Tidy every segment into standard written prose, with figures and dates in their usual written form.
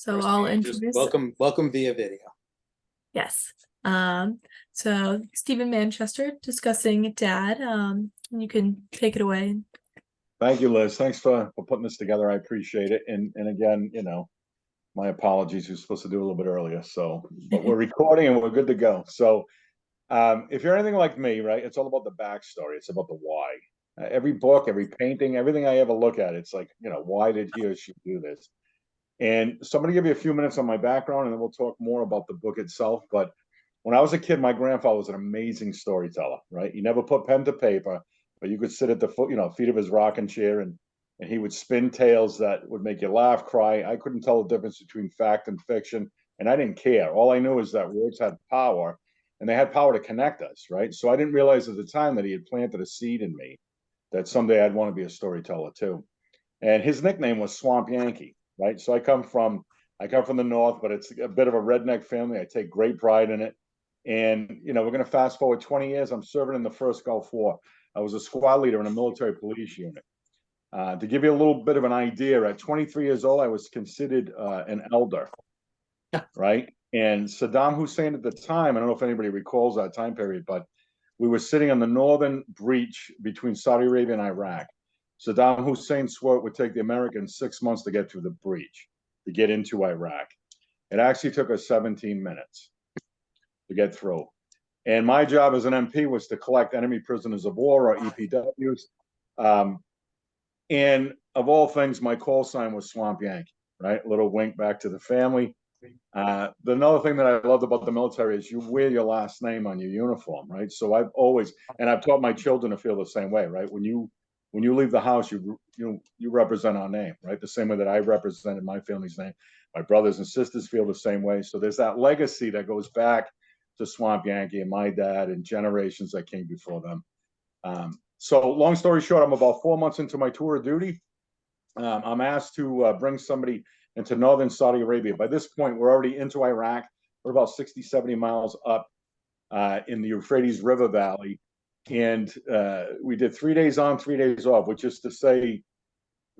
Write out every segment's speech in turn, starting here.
So I'll Just introduce, welcome via video. yes. So Stephen Manchester discussing Dad. You can take it away. Thank you, Liz. Thanks for putting this together. I appreciate it. And again, my apologies. You're supposed to do a little bit earlier. But we're recording and we're good to go. So if you're anything like me, right, it's all about the backstory. It's about the why. Every book, every painting, everything I ever look at, it's like, why did he or she do this? And so I'm going to give you a few minutes on my background and then we'll talk more about the book itself. But when I was a kid, my grandfather was an amazing storyteller, right? He never put pen to paper, but you could sit at the feet of his rocking chair and he would spin tales that would make you laugh, cry. I couldn't tell the difference between fact and fiction, and I didn't care. All I knew is that words had power, and they had power to connect us, right? So I didn't realize at the time that he had planted a seed in me that someday I'd want to be a storyteller too. And his nickname was Swamp Yankee, right? So I come from the north, but it's a bit of a redneck family. I take great pride in it. And we're going to fast forward 20 years. I'm serving in the first Gulf War. I was a squad leader in a military police unit. To give you a little bit of an idea, at 23 years old, I was considered an elder, right? And Saddam Hussein at the time, I don't know if anybody recalls that time period, but we were sitting on the northern breach between Saudi Arabia and Iraq. Saddam Hussein swore it would take the Americans 6 months to get through the breach, to get into Iraq. It actually took us 17 minutes to get through. And my job as an MP was to collect enemy prisoners of war, or EPWs. And of all things, my call sign was Swamp Yankee, right? A little wink back to the family. Another thing that I loved about the military is you wear your last name on your uniform, right? So I've taught my children to feel the same way, right? When you leave the house, you represent our name, right? The same way that I represented my family's name. My brothers and sisters feel the same way. So there's that legacy that goes back to Swamp Yankee and my dad and generations that came before them. So long story short, I'm about 4 months into my tour of duty. I'm asked to bring somebody into northern Saudi Arabia. By this point, we're already into Iraq. We're about 60, 70 miles up in the Euphrates River Valley. And we did 3 days on, 3 days off, which is to say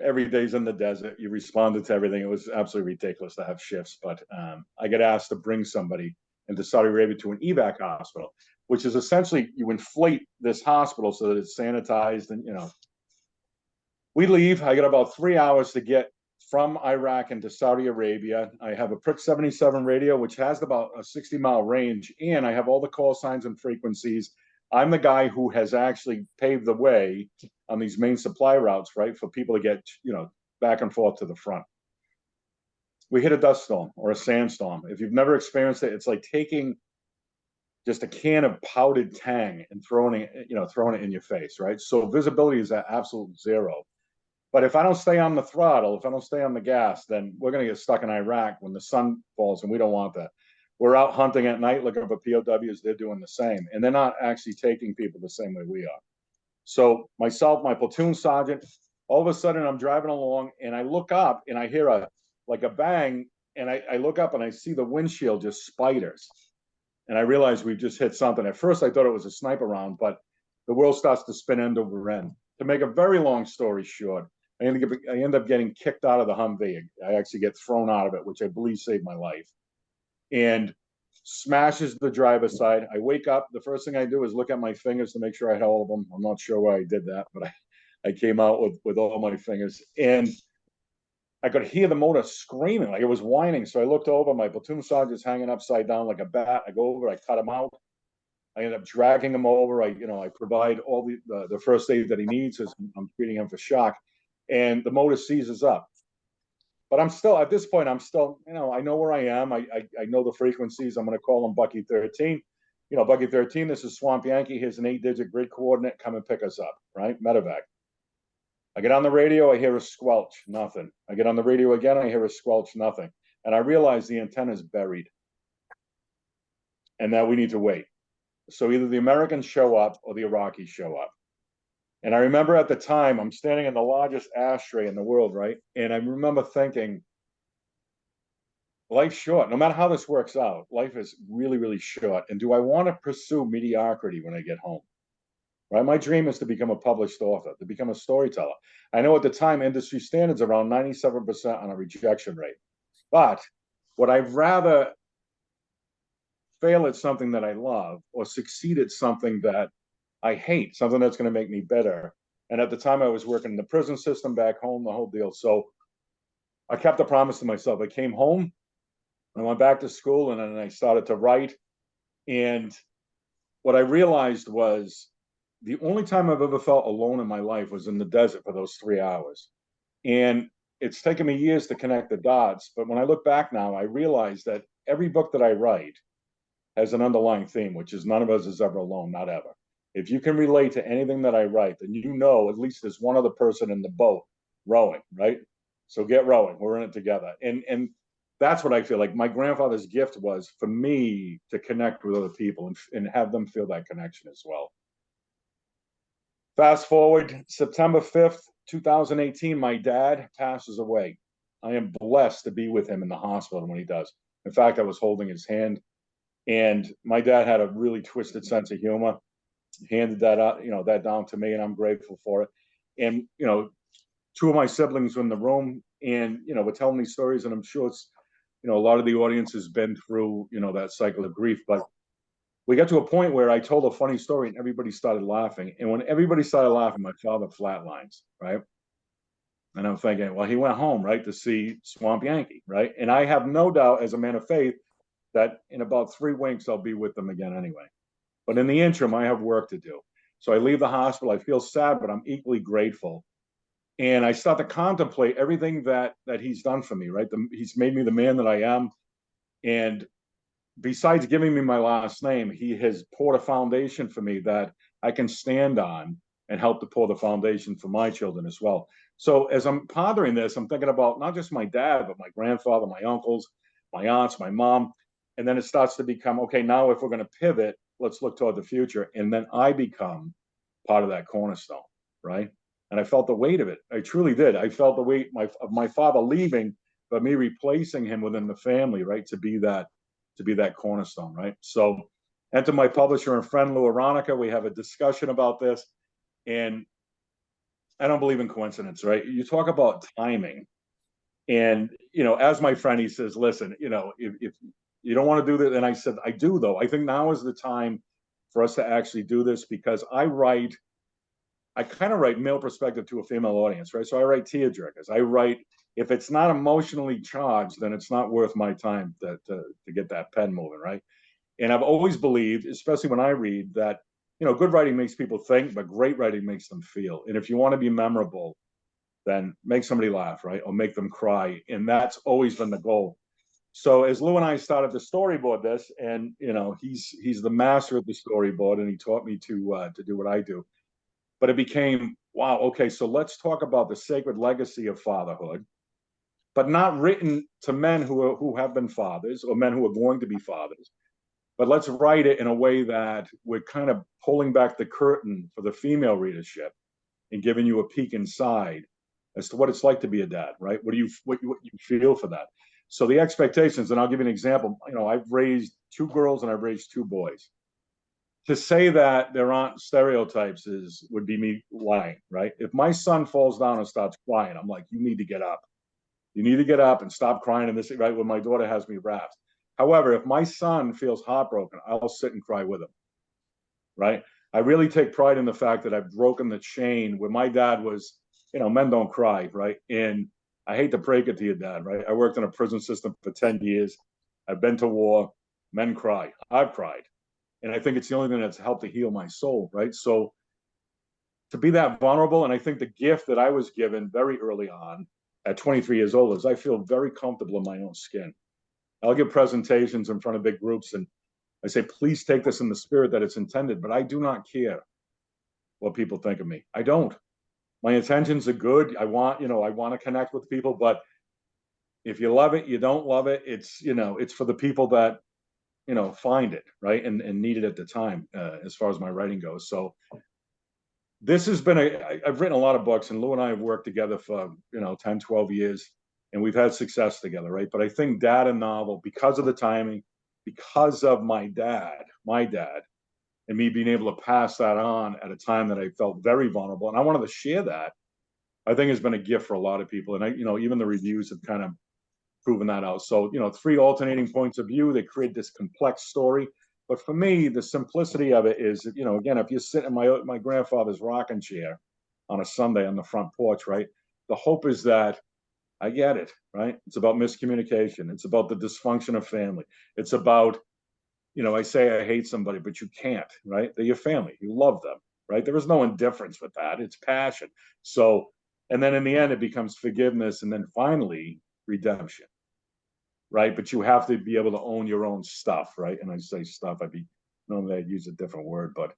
every day's in the desert. You responded to everything. It was absolutely ridiculous to have shifts. But I get asked to bring somebody into Saudi Arabia to an evac hospital, which is essentially you inflate this hospital so that it's sanitized. And, we leave. I got about 3 hours to get from Iraq into Saudi Arabia. I have a Prick 77 radio, which has about a 60-mile range, and I have all the call signs and frequencies. I'm the guy who has actually paved the way on these main supply routes, right, for people to get, back and forth to the front. We hit a dust storm or a sandstorm. If you've never experienced it, it's like taking just a can of powdered Tang and throwing it in your face, right? So visibility is at absolute zero. But if I don't stay on the throttle, if I don't stay on the gas, then we're going to get stuck in Iraq when the sun falls, and we don't want that. We're out hunting at night looking for POWs. They're doing the same, and they're not actually taking people the same way we are. So myself, my platoon sergeant, all of a sudden I'm driving along, and I look up, and I hear a bang, and I look up, and I see the windshield just spiders. And I realized we've just hit something. At first, I thought it was a sniper round, but the world starts to spin end over end. To make a very long story short, I end up getting kicked out of the Humvee. I actually get thrown out of it, which I believe saved my life. And smashes the driver's side. I wake up. The first thing I do is look at my fingers to make sure I had all of them. I'm not sure why I did that, but I came out with all my fingers. And I could hear the motor screaming, like it was whining. So I looked over. My platoon sergeant's hanging upside down like a bat. I go over. I cut him out. I end up dragging him over. I provide all the first aid that he needs as I'm treating him for shock. And the motor seizes up. But I'm still, at this point, I know where I am. I know the frequencies. I'm going to call him Bucky 13. Bucky 13, this is Swamp Yankee. Here's an 8-digit grid coordinate. Come and pick us up, right? Medevac. I get on the radio. I hear a squelch. Nothing. I get on the radio again. I hear a squelch. Nothing. And I realize the antenna is buried and that we need to wait. So either the Americans show up or the Iraqis show up. And I remember at the time, I'm standing in the largest ashtray in the world, right? And I remember thinking, life's short. No matter how this works out, life is really, really short. And do I want to pursue mediocrity when I get home? Right? My dream is to become a published author, to become a storyteller. I know at the time, industry standards around 97% on a rejection rate. But would I rather fail at something that I love or succeed at something that I hate, something that's going to make me better? And at the time, I was working in the prison system back home, the whole deal. So I kept a promise to myself. I came home, I went back to school, and then I started to write. And what I realized was the only time I've ever felt alone in my life was in the desert for those 3 hours. And it's taken me years to connect the dots. But when I look back now, I realize that every book that I write has an underlying theme, which is none of us is ever alone, not ever. If you can relate to anything that I write, then you know at least there's one other person in the boat rowing, right? So get rowing. We're in it together. And that's what I feel like my grandfather's gift was for me to connect with other people and have them feel that connection as well. Fast forward September 5th, 2018, my dad passes away. I am blessed to be with him in the hospital when he does. In fact, I was holding his hand, and my dad had a really twisted sense of humor. He handed that out, that down to me, and I'm grateful for it. And, two of my siblings were in the room and, were telling me stories, and I'm sure it's, a lot of the audience has been through, that cycle of grief, but we got to a point where I told a funny story and everybody started laughing. And when everybody started laughing, my father flatlines, right? And I'm thinking, well, he went home, right, to see Swamp Yankee, right? And I have no doubt, as a man of faith, that in about 3 weeks, I'll be with them again anyway. But in the interim, I have work to do. So I leave the hospital. I feel sad, but I'm equally grateful. And I start to contemplate everything that he's done for me, right? He's made me the man that I am. And besides giving me my last name, he has poured a foundation for me that I can stand on and help to pour the foundation for my children as well. So as I'm pondering this, I'm thinking about not just my dad, but my grandfather, my uncles, my aunts, my mom. And then it starts to become, okay, now if we're going to pivot, let's look toward the future. And then I become part of that cornerstone, right? And I felt the weight of it. I truly did. I felt the weight of my father leaving, but me replacing him within the family, right? To be that cornerstone, right? So enter my publisher and friend, Lou Aronica. We have a discussion about this. And I don't believe in coincidence, right? You talk about timing. And, as my friend, he says, listen, if you don't want to do that, and I said, I do, though. I think now is the time for us to actually do this because I kind of write male perspective to a female audience, right? So I write tearjerkers. I write, if it's not emotionally charged, then it's not worth my time to get that pen moving, right? And I've always believed, especially when I read, that, good writing makes people think, but great writing makes them feel. And if you want to be memorable, then make somebody laugh, right? Or make them cry. And that's always been the goal. So as Lou and I started to storyboard this, and, he's the master of the storyboard, and he taught me to do what I do. But it became, wow, okay, so let's talk about the sacred legacy of fatherhood, but not written to men who have been fathers or men who are going to be fathers. But let's write it in a way that we're kind of pulling back the curtain for the female readership and giving you a peek inside as to what it's like to be a dad, right? What you feel for that? So the expectations, and I'll give you an example. I've raised 2 girls and I've raised 2 boys. To say that there aren't stereotypes would be me lying, right? If my son falls down and starts crying, I'm like, you need to get up. You need to get up and stop crying. And this, right, when my daughter has me wrapped. However, if my son feels heartbroken, I'll sit and cry with him, right? I really take pride in the fact that I've broken the chain where my dad was, men don't cry, right? And I hate to break it to you, Dad, right? I worked in a prison system for 10 years. I've been to war. Men cry. I've cried. And I think it's the only thing that's helped to heal my soul, right? So to be that vulnerable, and I think the gift that I was given very early on at 23 years old is I feel very comfortable in my own skin. I'll give presentations in front of big groups and I say, please take this in the spirit that it's intended, but I do not care what people think of me. I don't. My intentions are good. I want to connect with people, but if you love it, you don't love it. It's for the people that, find it, right, and need it at the time, as far as my writing goes. So this has been I've written a lot of books, and Lou and I have worked together for 10, 12 years, and we've had success together, right? But I think Dad and novel, because of the timing, because of my dad, and me being able to pass that on at a time that I felt very vulnerable, and I wanted to share that, I think has been a gift for a lot of people. And even the reviews have kind of proven that out. So, you know, three alternating points of view that create this complex story. But for me, the simplicity of it is, you know, again, if you sit in my grandfather's rocking chair on a Sunday on the front porch, right? The hope is that I get it, right? It's about miscommunication. It's about the dysfunction of family. It's about, you know, I say I hate somebody, but you can't, right? They're your family. You love them, right? There is no indifference with that. It's passion. So, and then in the end, it becomes forgiveness, and then finally redemption, right? But you have to be able to own your own stuff, right? And I say stuff, normally I'd use a different word, but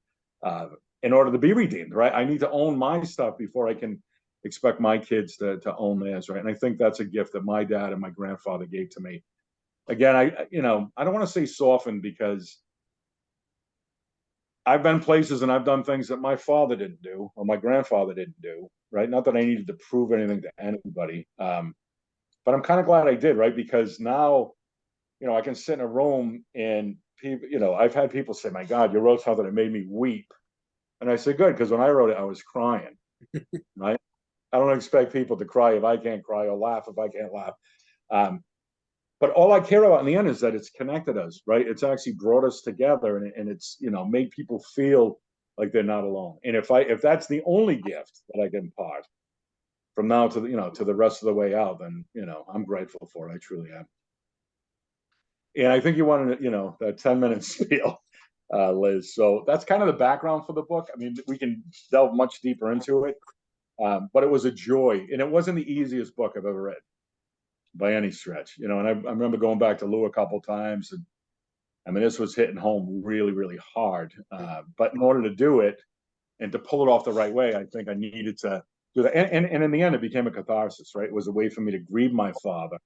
in order to be redeemed, right? I need to own my stuff before I can expect my kids to own theirs, right? And I think that's a gift that my dad and my grandfather gave to me. Again, I don't want to say soften, because I've been places and I've done things that my father didn't do or my grandfather didn't do, right? Not that I needed to prove anything to anybody. But I'm kind of glad I did, right? Because now, you know, I can sit in a room and people, you know, I've had people say, my God, you wrote something that made me weep. And I say, good, because when I wrote it, I was crying, right? I don't expect people to cry if I can't cry, or laugh if I can't laugh. But all I care about in the end is that it's connected us, right? It's actually brought us together, and it's, you know, made people feel like they're not alone. And if that's the only gift that I can impart from now to the, you know, to the rest of the way out, then, you know, I'm grateful for it. I truly am. And I think you wanted, you know, that 10-minute spiel, Liz. So that's kind of the background for the book. I mean, we can delve much deeper into it, but it was a joy, and it wasn't the easiest book I've ever read by any stretch, you know. And I remember going back to Lou a couple times, and I mean, this was hitting home really, really hard. But in order to do it and to pull it off the right way, I think I needed to do that. And in the end, it became a catharsis, right? It was a way for me to grieve my father.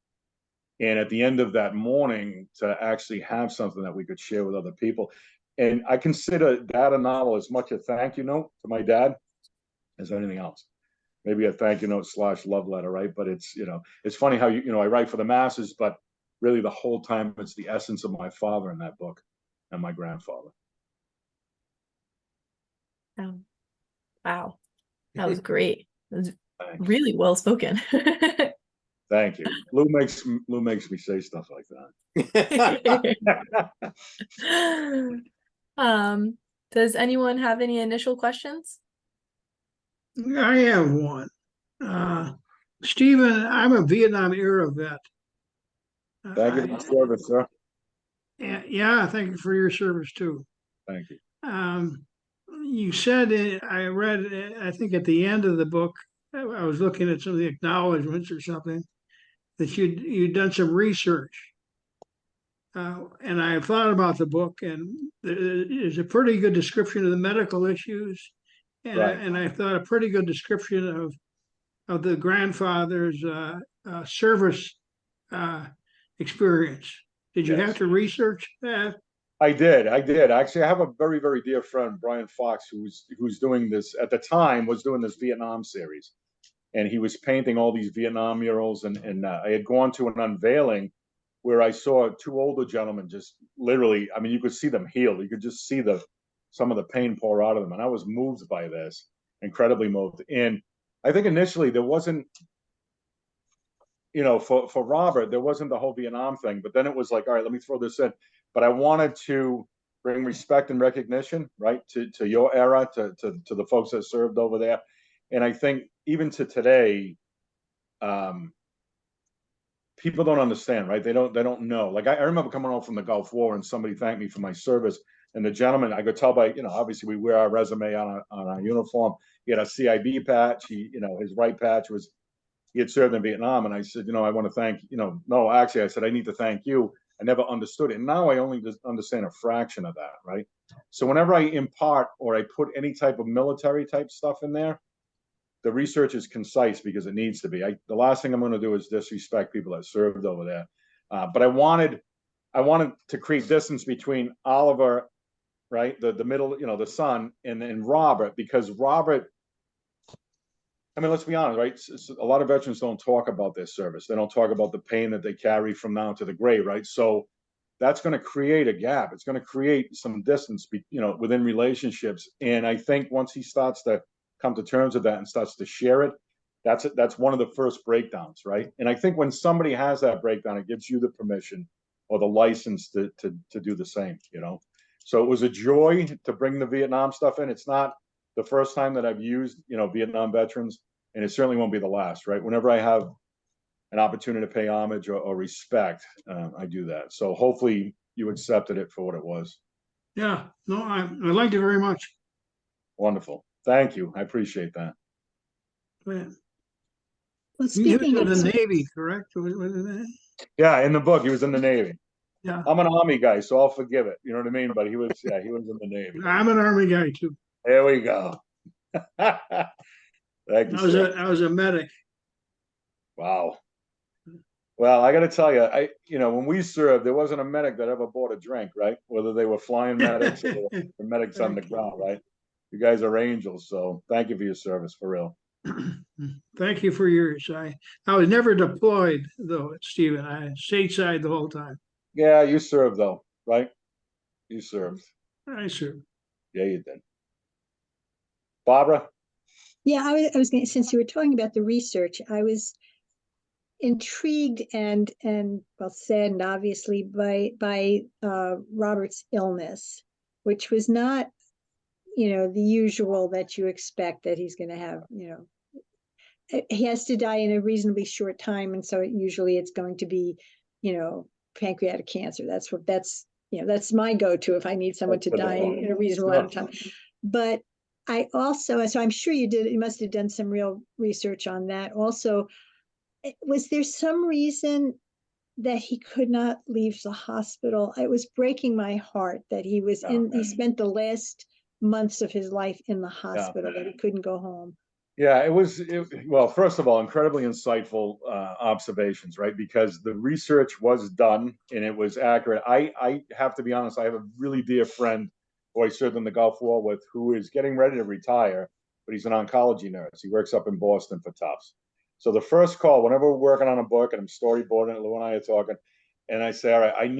And at the end of that morning, to actually have something that we could share with other people. And I consider that a novel as much a thank you note to my dad as anything else. Maybe a thank you note / love letter, right? But it's, you know, it's funny how you know, I write for the masses, but really the whole time it's the essence of my father in that book and my grandfather. Oh, wow. That was great. It was Thank you. really well spoken. Thank you. Lou makes me say stuff like that. Does anyone have any initial questions? I have one. Stephen, I'm a Vietnam era vet. Thank you for the service, sir. Yeah, thank you for your service too. Thank you. You said, I read, I think at the end of the book, I was looking at some of the acknowledgments or something, that you'd done some research. And I thought about the book, and there's a pretty good description of the medical issues, and Right. I thought a pretty good description of the grandfather's service experience. Did you Yes. have to research that? I did. Actually, I have a very, very dear friend, Brian Fox, who's doing this at the time, was doing this Vietnam series, and he was painting all these Vietnam murals, and I had gone to an unveiling where I saw two older gentlemen just literally, I mean, you could see them healed. You could just see some of the pain pour out of them, and I was moved by this, incredibly moved. And I think initially there wasn't, you know, for Robert, there wasn't the whole Vietnam thing, but then it was like, all right, let me throw this in. But I wanted to bring respect and recognition, right, to your era, to the folks that served over there. And I think even to today, people don't understand, right? They don't know. Like I remember coming home from the Gulf War and somebody thanked me for my service. And the gentleman, I could tell by, you know, obviously we wear our resume on our uniform. He had a CIB patch. You know, his right patch was, he had served in Vietnam. And I said, you know, I want to thank, you know, no, actually I said, I need to thank you. I never understood it. And now I only just understand a fraction of that, right? So whenever I impart or I put any type of military type stuff in there, the research is concise because it needs to be. The last thing I'm going to do is disrespect people that served over there. But I wanted to create distance between Oliver, right, the middle, you know, the son, and Robert, because Robert, I mean, let's be honest, right? A lot of veterans don't talk about their service. They don't talk about the pain that they carry from now to the grave, right? So that's going to create a gap. It's going to create some distance, you know, within relationships. And I think once he starts to come to terms with that and starts to share it, That's one of the first breakdowns, right? And I think when somebody has that breakdown, it gives you the permission or the license to do the same, you know? So it was a joy to bring the Vietnam stuff in. It's not the first time that I've used, you know, Vietnam veterans, and it certainly won't be the last, right? Whenever I have an opportunity to pay homage or respect, I do that. So hopefully you accepted it for what it was. Yeah, no, I liked it very much. Wonderful. Thank you. I appreciate that. Man. Well, He was speaking in of, the Navy, correct? Yeah, in the book, he was in the Navy. Yeah, I'm an Army guy, so I'll forgive it. You know what I mean? But he was in the Navy. I'm an Army guy too. There we go. Thank you, sir. I was a medic. Wow. Well, I got to tell you, when we served, there wasn't a medic that ever bought a drink, right? Whether they were flying medics or medics on the ground, right? You guys are angels, so thank you for your service, for real. Thank you for yours. I was never deployed though, Stephen. I stateside the whole time. Yeah, you served though, right? You served. I served. Yeah, you did. Barbara? yeah, I was going to, since you were talking about the research, I was intrigued and well, saddened obviously by Robert's illness, which was not, the usual that you expect that he's going to have, he has to die in a reasonably short time, and so usually it's going to be, pancreatic cancer. That's my go-to if I need someone to die in a reasonable amount of time. But I also, so I'm sure you must have done some real research on that. Also, was there some reason that he could not leave the hospital? It was breaking my heart that he was he spent the last months of his life in the hospital, that he couldn't go home. Yeah, well, first of all, incredibly insightful observations, right? Because the research was done and it was accurate. I have to be honest, I have a really dear friend who I served in the Gulf War with, who is getting ready to retire, but he's an oncology nurse. He works up in Boston for Tufts. So the first call, whenever we're working on a book and I'm storyboarding it, Lou and I are talking, and I say, all right,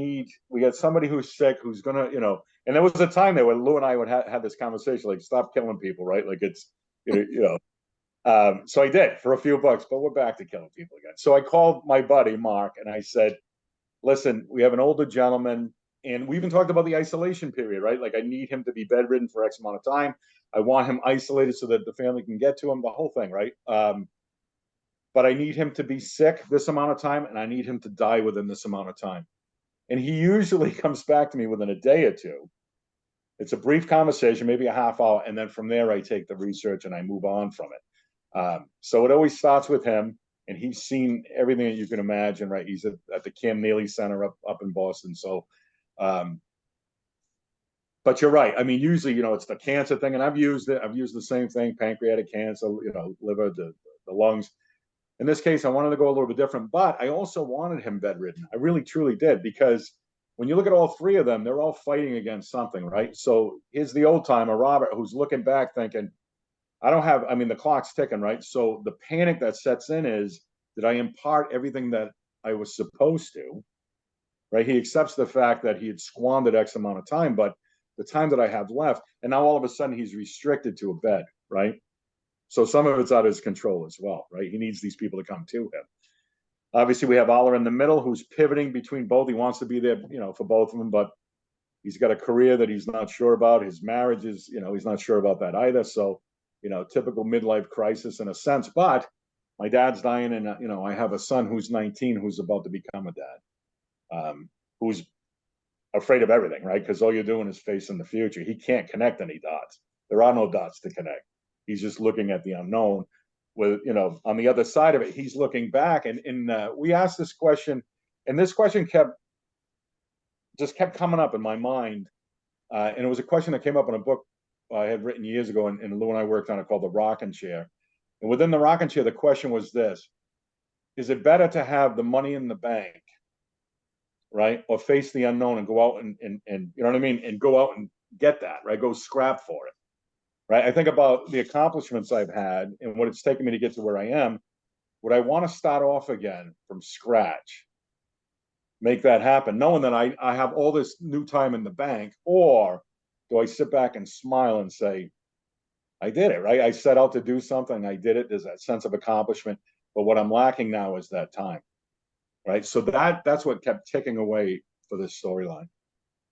we got somebody who's sick, who's gonna, and there was a time there where Lou and I would have this conversation, like, stop killing people, right? Like it's, so I did for a few bucks, but we're back to killing people again. So I called my buddy, Mark, and I said, listen, we have an older gentleman, and we even talked about the isolation period, right? Like I need him to be bedridden for X amount of time. I want him isolated so that the family can get to him, the whole thing, right? But I need him to be sick this amount of time, and I need him to die within this amount of time. And he usually comes back to me within a day or two. It's a brief conversation, maybe a half hour, and then from there I take the research and I move on from it. So it always starts with him, and he's seen everything that you can imagine, right? He's at the Cam Neely Center up in Boston. So, but you're right. I mean, usually, it's the cancer thing, and I've used it. I've used the same thing: pancreatic cancer, liver, the lungs. In this case, I wanted to go a little bit different, but I also wanted him bedridden. I really, truly did, because when you look at all three of them, they're all fighting against something, right? So here's the old timer, Robert, who's looking back thinking, the clock's ticking, right? So the panic that sets in is, did I impart everything that I was supposed to, right? He accepts the fact that he had squandered X amount of time, but the time that I have left, and now all of a sudden he's restricted to a bed, right? So some of it's out of his control as well, right? He needs these people to come to him. Obviously, we have Aller in the middle, who's pivoting between both. He wants to be there, for both of them, but he's got a career that he's not sure about. His marriage is, he's not sure about that either. So, typical midlife crisis in a sense. But my dad's dying, and I have a son who's 19 who's about to become a dad, who's afraid of everything, right? Because all you're doing is facing the future. He can't connect any dots. There are no dots to connect. He's just looking at the unknown. With, on the other side of it, he's looking back, and we asked this question, and this question kept coming up in my mind, and it was a question that came up in a book I had written years ago, and Lou and I worked on it, called The Rocking Chair. And within the rocking chair, the question was this: is it better to have the money in the bank, right, or face the unknown and go out and you know what I mean, and go out and get that, right, go scrap for it, right? I think about the accomplishments I've had and what it's taken me to get to where I am. Would I want to start off again from scratch, make that happen, knowing that I have all this new time in the bank? Or do I sit back and smile and say, I did it, right? I set out to do something. I did it. There's that sense of accomplishment. But what I'm lacking now is that time, right? So that's what kept ticking away for this storyline,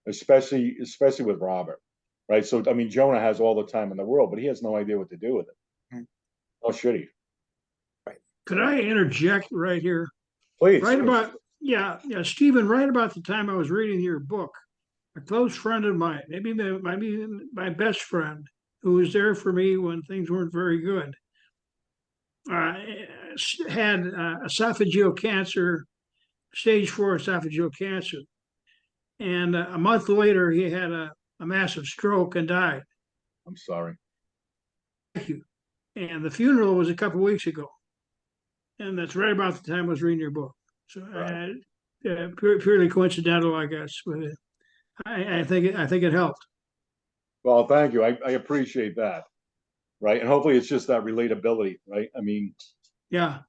especially with Robert, right? So I mean, Jonah has all the time in the world, but he has no idea what to do with it. Or should he? Could I interject right here? Please. Right about, yeah, Stephen, right about the time I was reading your book, a close friend of mine, maybe my best friend, who was there for me when things weren't very good, had esophageal cancer, stage 4 esophageal cancer. And a month later, he had a massive stroke and died. I'm sorry. Thank you. And the funeral was a couple weeks ago. And that's right about the time I was reading your book. So Right. purely coincidental, I guess. But I think it helped. Well, thank you. I appreciate that. Right. And hopefully it's just that relatability, right? I mean, Yeah.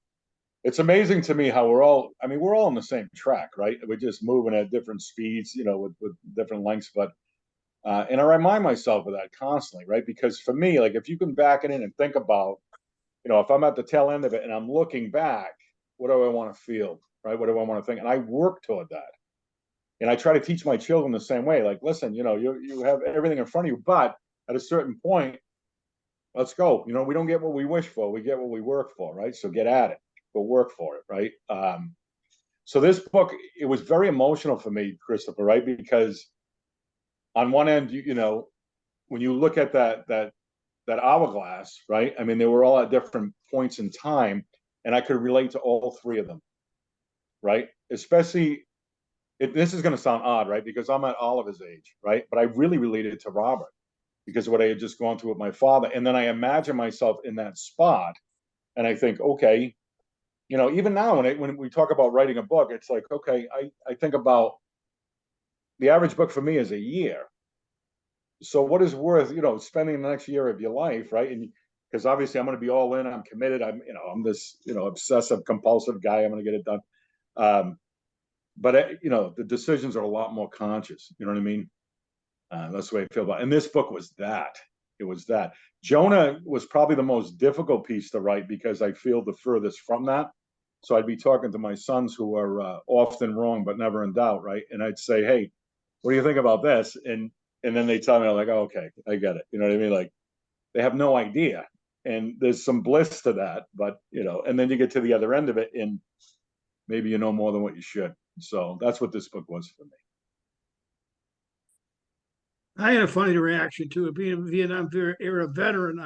it's amazing to me how we're all on the same track, right? We're just moving at different speeds, with different lengths. But and I remind myself of that constantly, right? Because for me, like if you can back it in and think about, if I'm at the tail end of it and I'm looking back, what do I want to feel? Right? What do I want to think? And I work toward that. And I try to teach my children the same way. Like, listen, you have everything in front of you, but at a certain point, let's go. We don't get what we wish for. We get what we work for, right? So get at it. Go work for it, right? So this book, it was very emotional for me, Christopher, right? Because on one end, when you look at that hourglass, right? I mean, they were all at different points in time, and I could relate to all three of them, right? Especially, this is going to sound odd, right? Because I'm at Oliver's age, right? But I really related to Robert because of what I had just gone through with my father. And then I imagine myself in that spot, and I think, okay, even now when we talk about writing a book, it's like, okay, I think about the average book for me is a year. So what is worth, spending the next year of your life, right? And because obviously I'm going to be all in, I'm committed, I'm this, obsessive compulsive guy, I'm going to get it done. But the decisions are a lot more conscious. You know what I mean? That's the way I feel about it. And this book was that. It was that. Jonah was probably the most difficult piece to write because I feel the furthest from that. So I'd be talking to my sons who are often wrong but never in doubt, right? And I'd say, hey, what do you think about this? And then they tell me, I'm like, oh, okay, I get it. You know what I mean? Like, they have no idea. And there's some bliss to that, but and then you get to the other end of it and maybe you know more than what you should. So that's what this book was for me. I had a funny reaction to it. Being a Vietnam era veteran,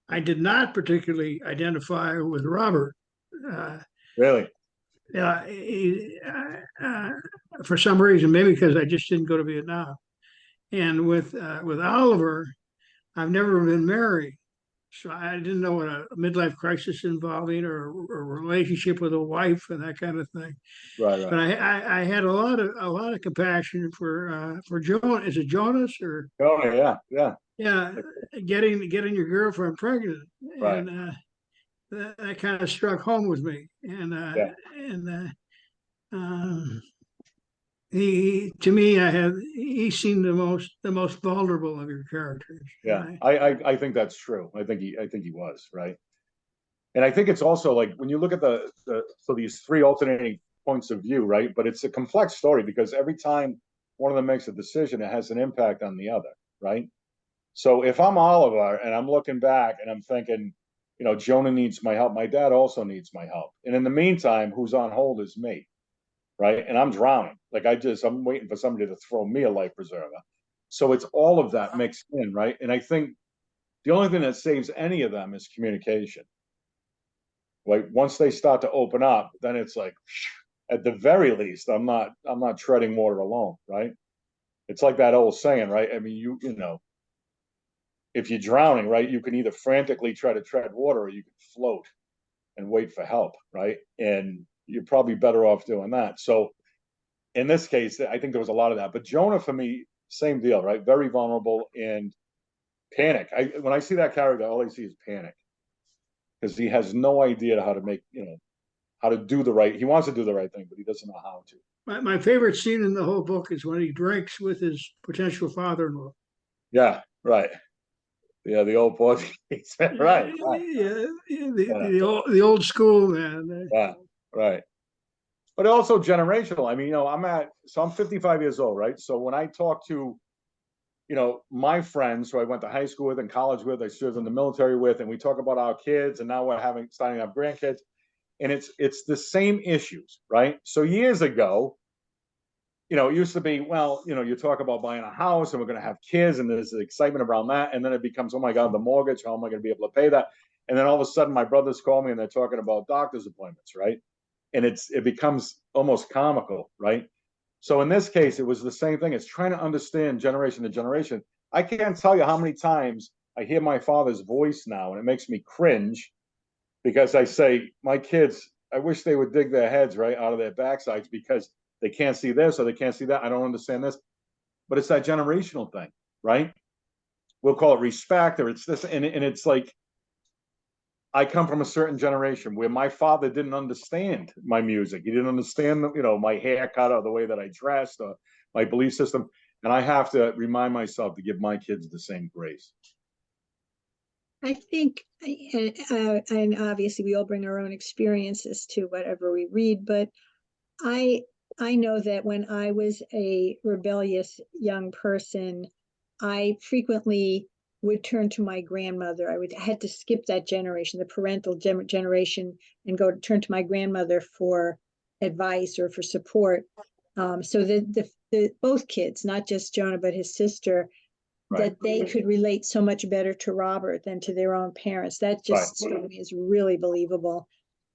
I did not particularly identify with Robert. Really? Yeah, for some reason, maybe because I just didn't go to Vietnam. And with Oliver, I've never been married, so I didn't know what a midlife crisis involving or a relationship with a wife and that kind of thing. Right. But I had a lot of compassion for Jonas. Is it Jonas or? Oh yeah. Yeah, getting your girlfriend pregnant, Right. and that kind of struck home with me. And Yeah. he to me, he seemed the most vulnerable of your characters. Yeah, I think that's true. I think he was, right. And I think it's also like when you look at so these three alternating points of view, right? But it's a complex story because every time one of them makes a decision, it has an impact on the other, right? So if I'm Oliver and I'm looking back and I'm thinking, Jonah needs my help, my dad also needs my help. And in the meantime, who's on hold is me, right? And I'm drowning. Like I'm waiting for somebody to throw me a life preserver. So it's all of that mixed in, right? And I think the only thing that saves any of them is communication. Like once they start to open up, then it's like, at the very least, I'm not treading water alone, right? It's like that old saying, right? I mean, if you're drowning, right, you can either frantically try to tread water or you can float and wait for help, right? And you're probably better off doing that. So in this case, I think there was a lot of that. But Jonah, for me, same deal, right? Very vulnerable and panic. When I see that character, all I see is panic because he has no idea how to make, how to do the right. He wants to do the right thing, but he doesn't know how to. My favorite scene in the whole book is when he drinks with his potential father-in-law. Yeah, right. Yeah, the old Portuguese. Right, right. Yeah, Yeah. the old school, man. Yeah, right. But also generational. I mean, I'm 55 years old, right? So when I talk to, my friends who I went to high school with and college with, I served in the military with, and we talk about our kids, and now we're starting to have grandkids, and it's the same issues, right? So years ago, it used to be, well, you talk about buying a house and we're going to have kids and there's excitement around that. And then it becomes, oh my God, the mortgage, how am I going to be able to pay that? And then all of a sudden my brothers call me and they're talking about doctor's appointments, right? And it becomes almost comical, right? So in this case, it was the same thing. It's trying to understand generation to generation. I can't tell you how many times I hear my father's voice now and it makes me cringe because I say, my kids, I wish they would dig their heads right out of their backsides because they can't see this or they can't see that. I don't understand this. But it's that generational thing, right? We'll call it respect or it's this. And it's like, I come from a certain generation where my father didn't understand my music. He didn't understand, my haircut or the way that I dressed or my belief system. And I have to remind myself to give my kids the same grace. I think, and obviously we all bring our own experiences to whatever we read, but I know that when I was a rebellious young person, I frequently would turn to my grandmother. I had to skip that generation, the parental generation, and turn to my grandmother for advice or for support. So the both kids, not just Jonah but his sister, Right. that they could relate so much better to Robert than to their own parents. That just struck me as really believable.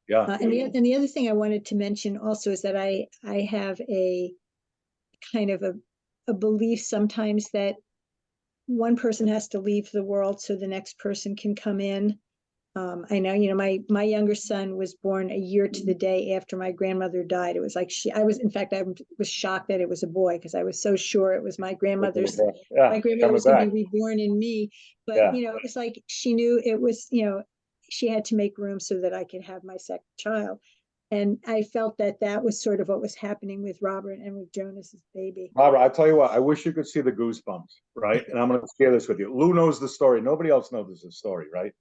Yeah. And the other thing I wanted to mention also is that I have a kind of a belief sometimes that one person has to leave the world so the next person can come in. I know, my younger son was born a year to the day after my grandmother died. It was like I was shocked that it was a boy because I was so sure it was my grandmother's. Yeah. My grandmother was going to be reborn in me, but it's like she knew it was, she had to make room so that I could have my second child. And I felt that was sort of what was happening with Robert and with Jonas's baby. Robert, I tell you what, I wish you could see the goosebumps, right? And I'm going to share this with you. Lou knows the story. Nobody else knows the story, right?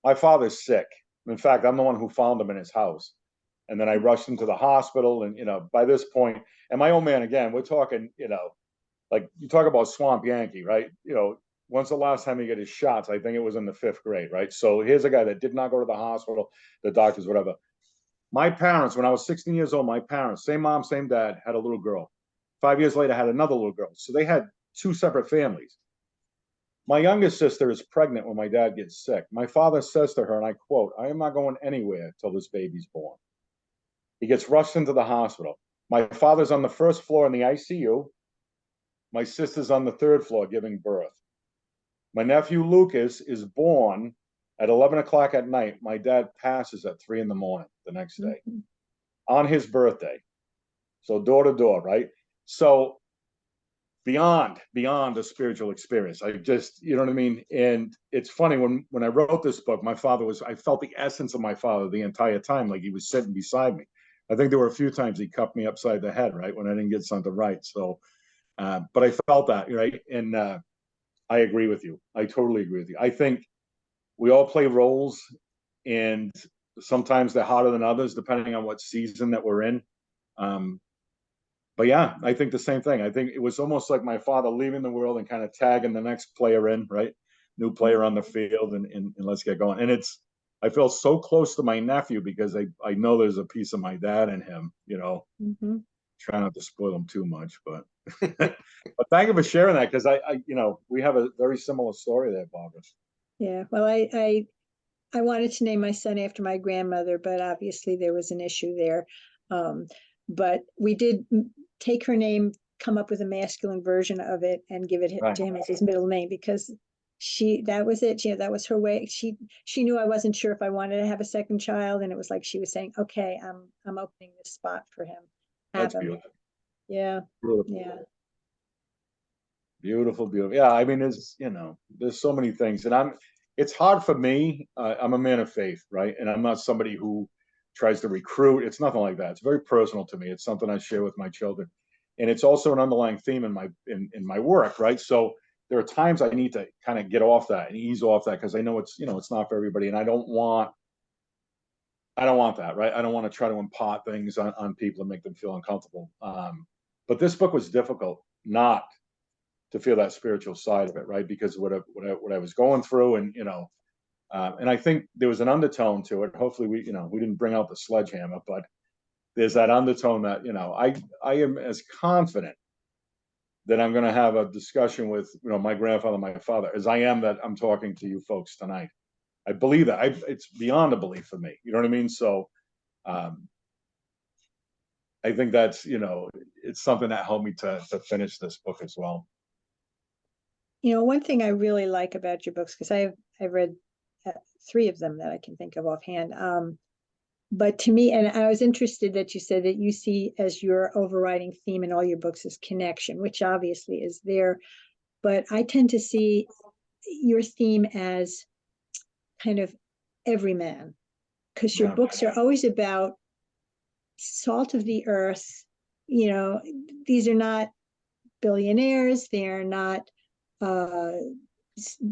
My father's sick. In fact, I'm the one who found him in his house. And then I rushed him to the hospital. And, by this point, and my old man, again, we're talking, like you talk about Swamp Yankee, right? When's the last time he got his shots? I think it was in the 5th grade, right? So here's a guy that did not go to the hospital, the doctors, whatever. My parents, when I was 16 years old, my parents, same mom, same dad, had a little girl. 5 years later, had another little girl. So they had 2 separate families. My youngest sister is pregnant when my dad gets sick. My father says to her, and I quote, "I am not going anywhere till this baby's born." He gets rushed into the hospital. My father's on the 1st floor in the ICU. My sister's on the 3rd floor giving birth. My nephew Lucas is born at 11 o'clock at night. My dad passes at 3 a.m. the next day on his birthday. So door to door, right? So beyond the spiritual experience. I just, you know what I mean? And it's funny when I wrote this book, I felt the essence of my father the entire time, like he was sitting beside me. I think there were a few times he cupped me upside the head, right? When I didn't get something right. So, but I felt that, right? And I agree with you. I totally agree with you. I think we all play roles and sometimes they're harder than others, depending on what season that we're in. But yeah, I think the same thing. I think it was almost like my father leaving the world and kind of tagging the next player in, right? New player on the field and let's get going. And I feel so close to my nephew because I know there's a piece of my dad in him, try not to spoil him too much, but but thank you for sharing that because I we have a very similar story there, Barbara. Yeah, well, I wanted to name my son after my grandmother, but obviously there was an issue there. But we did take her name, come up with a masculine version of it, and give it to him as his middle name because that was it. That was her way. She knew I wasn't sure if I wanted to have a second child, and it was like she was saying, "Okay, I'm opening this spot for him." That's beautiful. Yeah. Beautiful. Yeah. Beautiful. Yeah, I mean, there's so many things, and it's hard for me. I'm a man of faith, right? And I'm not somebody who tries to recruit. It's nothing like that. It's very personal to me. It's something I share with my children, and it's also an underlying theme in my work, right? So there are times I need to kind of get off that and ease off that because I know it's, you know, it's not for everybody, and I don't want that, right? I don't want to try to impart things on people and make them feel uncomfortable. But this book was difficult not to feel that spiritual side of it, right? Because what I was going through, and and I think there was an undertone to it. Hopefully, we didn't bring out the sledgehammer, but there's that undertone that I am as confident that I'm going to have a discussion with my grandfather, my father, as I am that I'm talking to you folks tonight. I believe that. It's beyond a belief for me. You know what I mean? So I think that's, it's something that helped me to finish this book as well. One thing I really like about your books, because I've read 3 of them that I can think of offhand. But to me, and I was interested that you said that you see as your overriding theme in all your books is connection, which obviously is there. But I tend to see your theme as kind of everyman, because your books are always about salt of the earth. These are not billionaires. They are not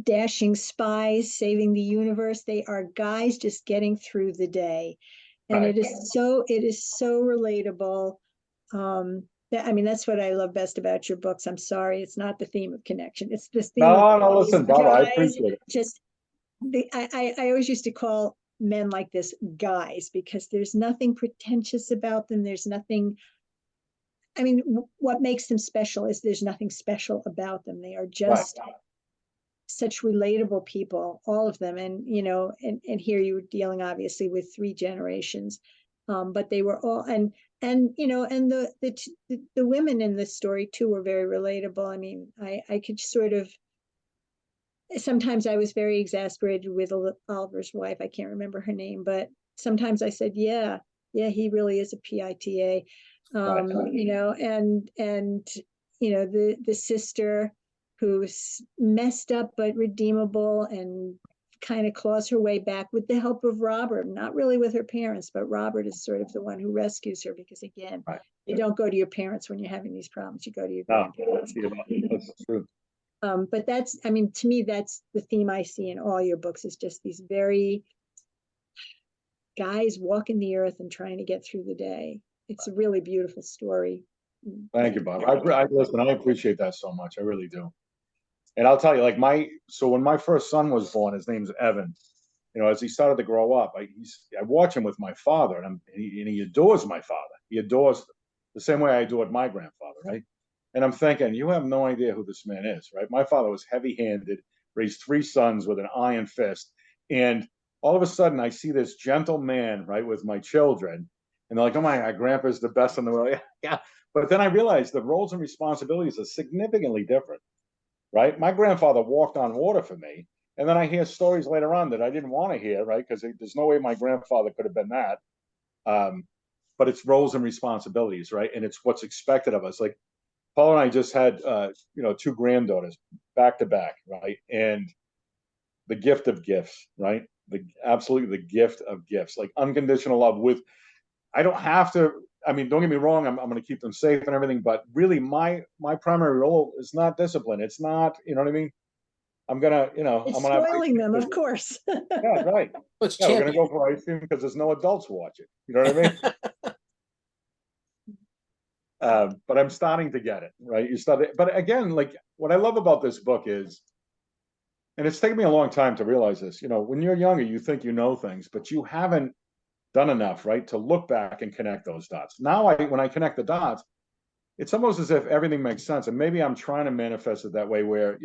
dashing spies saving the universe. They are guys just getting through the day. And it is so relatable. That's what I love best about your books. I'm sorry, it's not the theme of connection. It's this theme. No, listen, Bob, I appreciate it. Just I always used to call men like this guys, because there's nothing pretentious about them. There's nothing. What makes them special is there's nothing special about them. They are just such relatable people, all of them. And here you were dealing obviously with 3 generations, but they were all, and the women in this story too were very relatable. I could sort of, sometimes I was very exasperated with Oliver's wife. I can't remember her name, but sometimes I said, yeah, he really is a PITA. The sister who's messed up but redeemable and kind of claws her way back with the help of Robert, not really with her parents, but Robert is sort of the one who rescues her, because again, you don't go to your parents when you're having these problems, you go to your grandparents. That's true. But that's, to me, that's the theme I see in all your books, is just these very guys walking the earth and trying to get through the day. It's a really beautiful story. Thank you, Bob. Listen, I appreciate that so much. I really do. And I'll tell you, so when my first son was born, his name's Evan. As he started to grow up, I watch him with my father, and he adores my father. He adores the same way I adored my grandfather, right? And I'm thinking, you have no idea who this man is, right? My father was heavy-handed, raised 3 sons with an iron fist, and all of a sudden I see this gentle man, right, with my children, and they're like, "Oh my God, Grandpa's the best in the world." Yeah. But then I realized the roles and responsibilities are significantly different, right? My grandfather walked on water for me. And then I hear stories later on that I didn't want to hear, right? Because there's no way my grandfather could have been that. But it's roles and responsibilities, right? And it's what's expected of us. Like Paul and I just had, 2 granddaughters back to back, right? And the gift of gifts, right? Absolutely the gift of gifts, like unconditional love I don't have to, don't get me wrong, I'm going to keep them safe and everything, but really my primary role is not discipline. It's not, you know what I mean? I'm going to, It's I'm going to spoiling them, of course. Yeah, right. We're going to go for ice cream because there's no adults watching. You know what I mean? But I'm starting to get it, right? But again, like what I love about this book is, and it's taken me a long time to realize this, when you're younger, you think you know things, but you haven't done enough, right, to look back and connect those dots. Now, when I connect the dots, it's almost as if everything makes sense. And maybe I'm trying to manifest it that way where,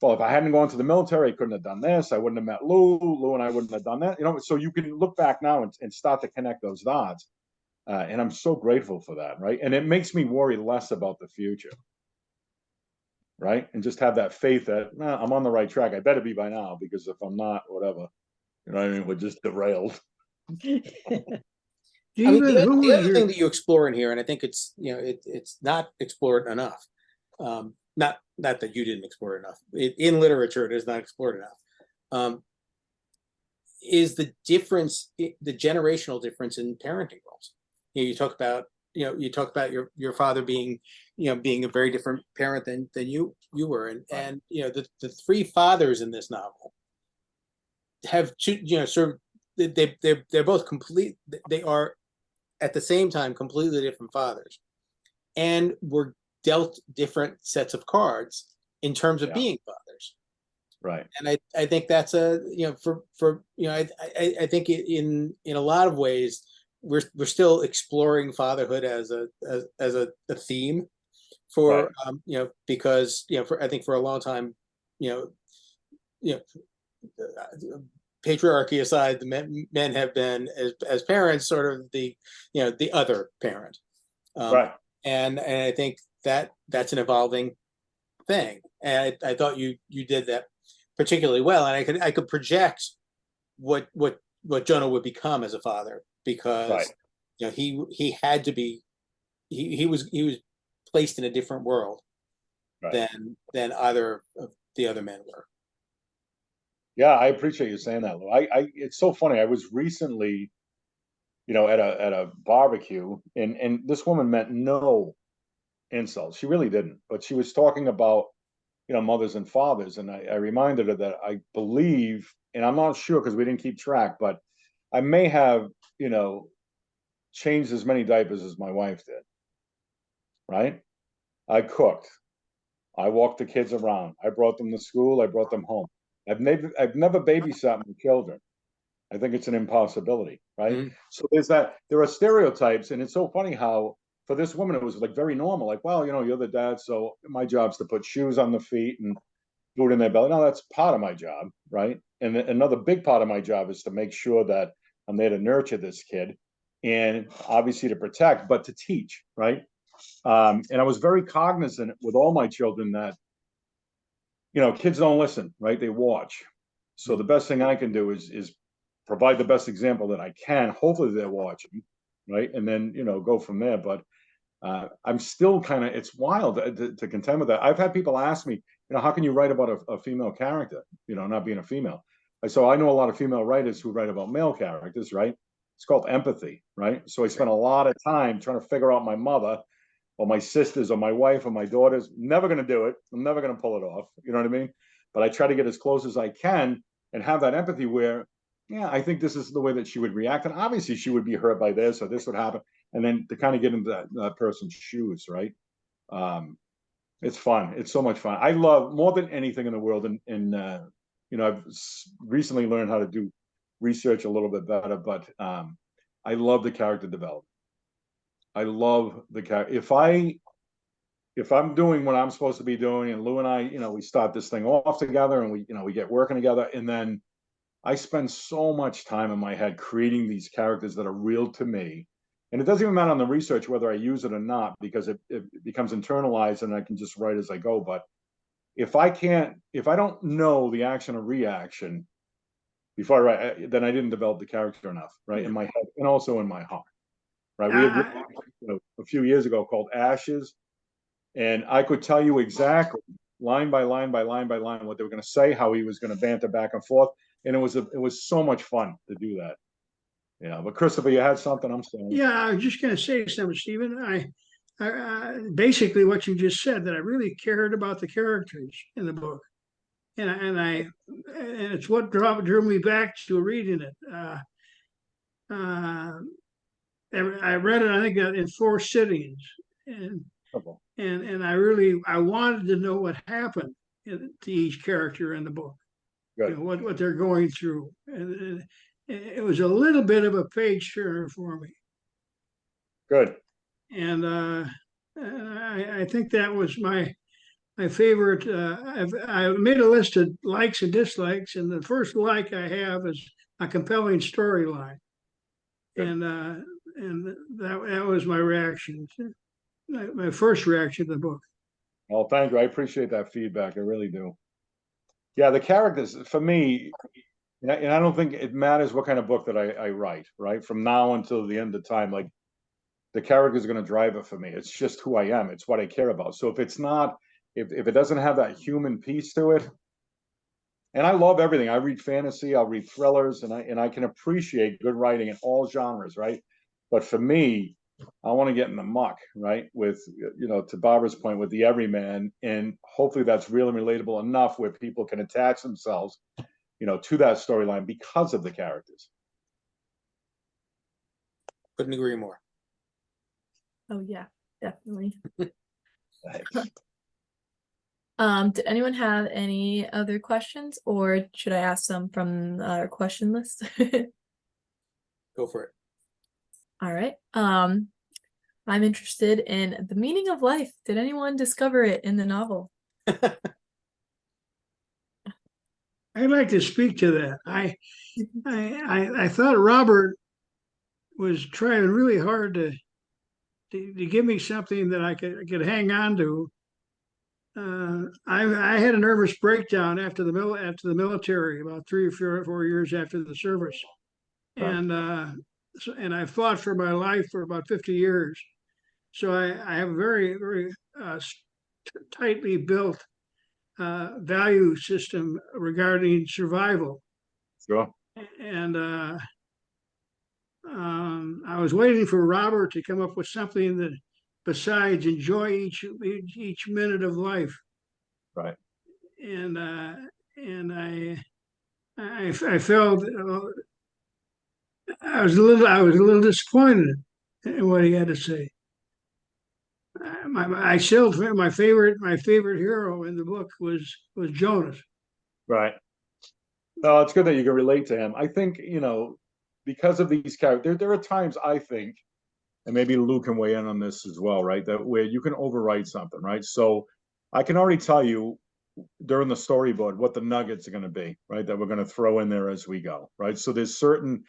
well, if I hadn't gone to the military, I couldn't have done this. I wouldn't have met Lou. Lou and I wouldn't have done that. So you can look back now and start to connect those dots. And I'm so grateful for that, right? And it makes me worry less about the future, right? And just have that faith that I'm on the right track. I better be by now, because if I'm not, whatever, we're just derailed. David, the other thing that you explore in here, and I think it's it's not explored enough. Not that you didn't explore enough. In literature, it is not explored enough. Is the difference, the generational difference in parenting roles? You talk about you talk about your father being, being a very different parent than you were, and the three fathers in this novel have two, sort of they're both complete. They are at the same time completely different fathers, and were dealt different sets of cards in terms of Yeah. being fathers. Right. And I think that's I think in a lot of ways we're still exploring fatherhood as a theme for because I think for a long time patriarchy aside, the men have been as parents sort of the the other parent, Right. and I think that's an evolving thing, and I thought you did that particularly well, and I could project what Jonah would become as a father, because Right. he had to be he was placed in a different world Right. than either of the other men were. Yeah, I appreciate you saying that, Lou. It's so funny. I was recently, at a barbecue, and this woman meant no insult. She really didn't, but she was talking about, mothers and fathers, and I reminded her that I believe, and I'm not sure because we didn't keep track, but I may have, changed as many diapers as my wife did. Right? I cooked. I walked the kids around. I brought them to school. I brought them home. I've never babysat my children. I think it's an impossibility, right? Mhm. So there are stereotypes, and it's so funny how for this woman it was like very normal. Like, well, you're the dad, so my job's to put shoes on the feet and food in their belly. No, that's part of my job, right? And another big part of my job is to make sure that I'm there to nurture this kid, and obviously to protect, but to teach, right? And I was very cognizant with all my children that kids don't listen, right? They watch. So the best thing I can do is provide the best example that I can. Hopefully they're watching, right? And then go from there. But I'm still kind of, it's wild to contend with that. I've had people ask me, how can you write about a female character, not being a female? So I know a lot of female writers who write about male characters, right? It's called empathy, right? So I spent a lot of time trying to figure out my mother or my sisters or my wife or my daughters. Never going to do it. I'm never going to pull it off. You know what I mean? But I try to get as close as I can and have that empathy where, yeah, I think this is the way that she would react. And obviously she would be hurt by this or this would happen. And then to kind of get into that person's shoes, right? It's fun. It's so much fun. I love more than anything in the world. And I've recently learned how to do research a little bit better, but I love the character development. I love the character. If I'm doing what I'm supposed to be doing, and Lou and I, we start this thing off together, and we get working together, and then I spend so much time in my head creating these characters that are real to me. And it doesn't even matter on the research whether I use it or not, because it becomes internalized and I can just write as I go. But if I don't know the action or reaction before I write, then I didn't develop the character enough, right? In my head and also in my heart, right? We had a few years ago called Ashes, and I could tell you exactly line by line by line by line what they were going to say, how he was going to banter back and forth, and it was so much fun to do that. Yeah, but Christopher, you had something. I'm saying. Yeah, I was just going to say something, Stephen. I basically what you just said, that I really cared about the characters in the book, and it's what drew me back to reading it. I read it, I think, in 4 sittings, and I wanted to know what happened to each character in the book. Good. What they're going through, and it was a little bit of a page turner for me. Good. And I think that was my favorite. I made a list of likes and dislikes, and the first like I have is a compelling storyline, and that was my reaction, my first reaction to the book. Well, thank you. I appreciate that feedback. I really do. Yeah, the characters for me, and I don't think it matters what kind of book that I write, right? From now until the end of time, like the character is going to drive it for me. It's just who I am. It's what I care about. So if it's not, if it doesn't have that human piece to it, and I love everything. I read fantasy, I'll read thrillers, and I can appreciate good writing in all genres, right? But for me, I want to get in the muck, right? With, you know, to Barbara's point, with the everyman, and hopefully that's really relatable enough where people can attach themselves, you know, to that storyline because of the characters. Couldn't agree more. Oh yeah, definitely. Thanks. Did anyone have any other questions, or should I ask some from our question list? Go for it. All right. I'm interested in the meaning of life. Did anyone discover it in the novel? I'd like to speak to that. I thought Robert was trying really hard to give me something that I could hang on to. I had a nervous breakdown after the military about 3 or 4 years after the service, and I fought for my life for about 50 years. So I have a very tightly built value system regarding survival. Sure. And I was waiting for Robert to come up with something that, besides enjoy each minute of life. Right. And I felt I was a little disappointed in what he had to say. My favorite hero in the book was Jonas. Right. No, it's good that you can relate to him. I think, you know, because of these characters, there are times I think, and maybe Lou can weigh in on this as well, right? That where you can overwrite something, right? So I can already tell you during the storyboard what the nuggets are going to be, right? That we're going to throw in there as we go, right? So there's certain,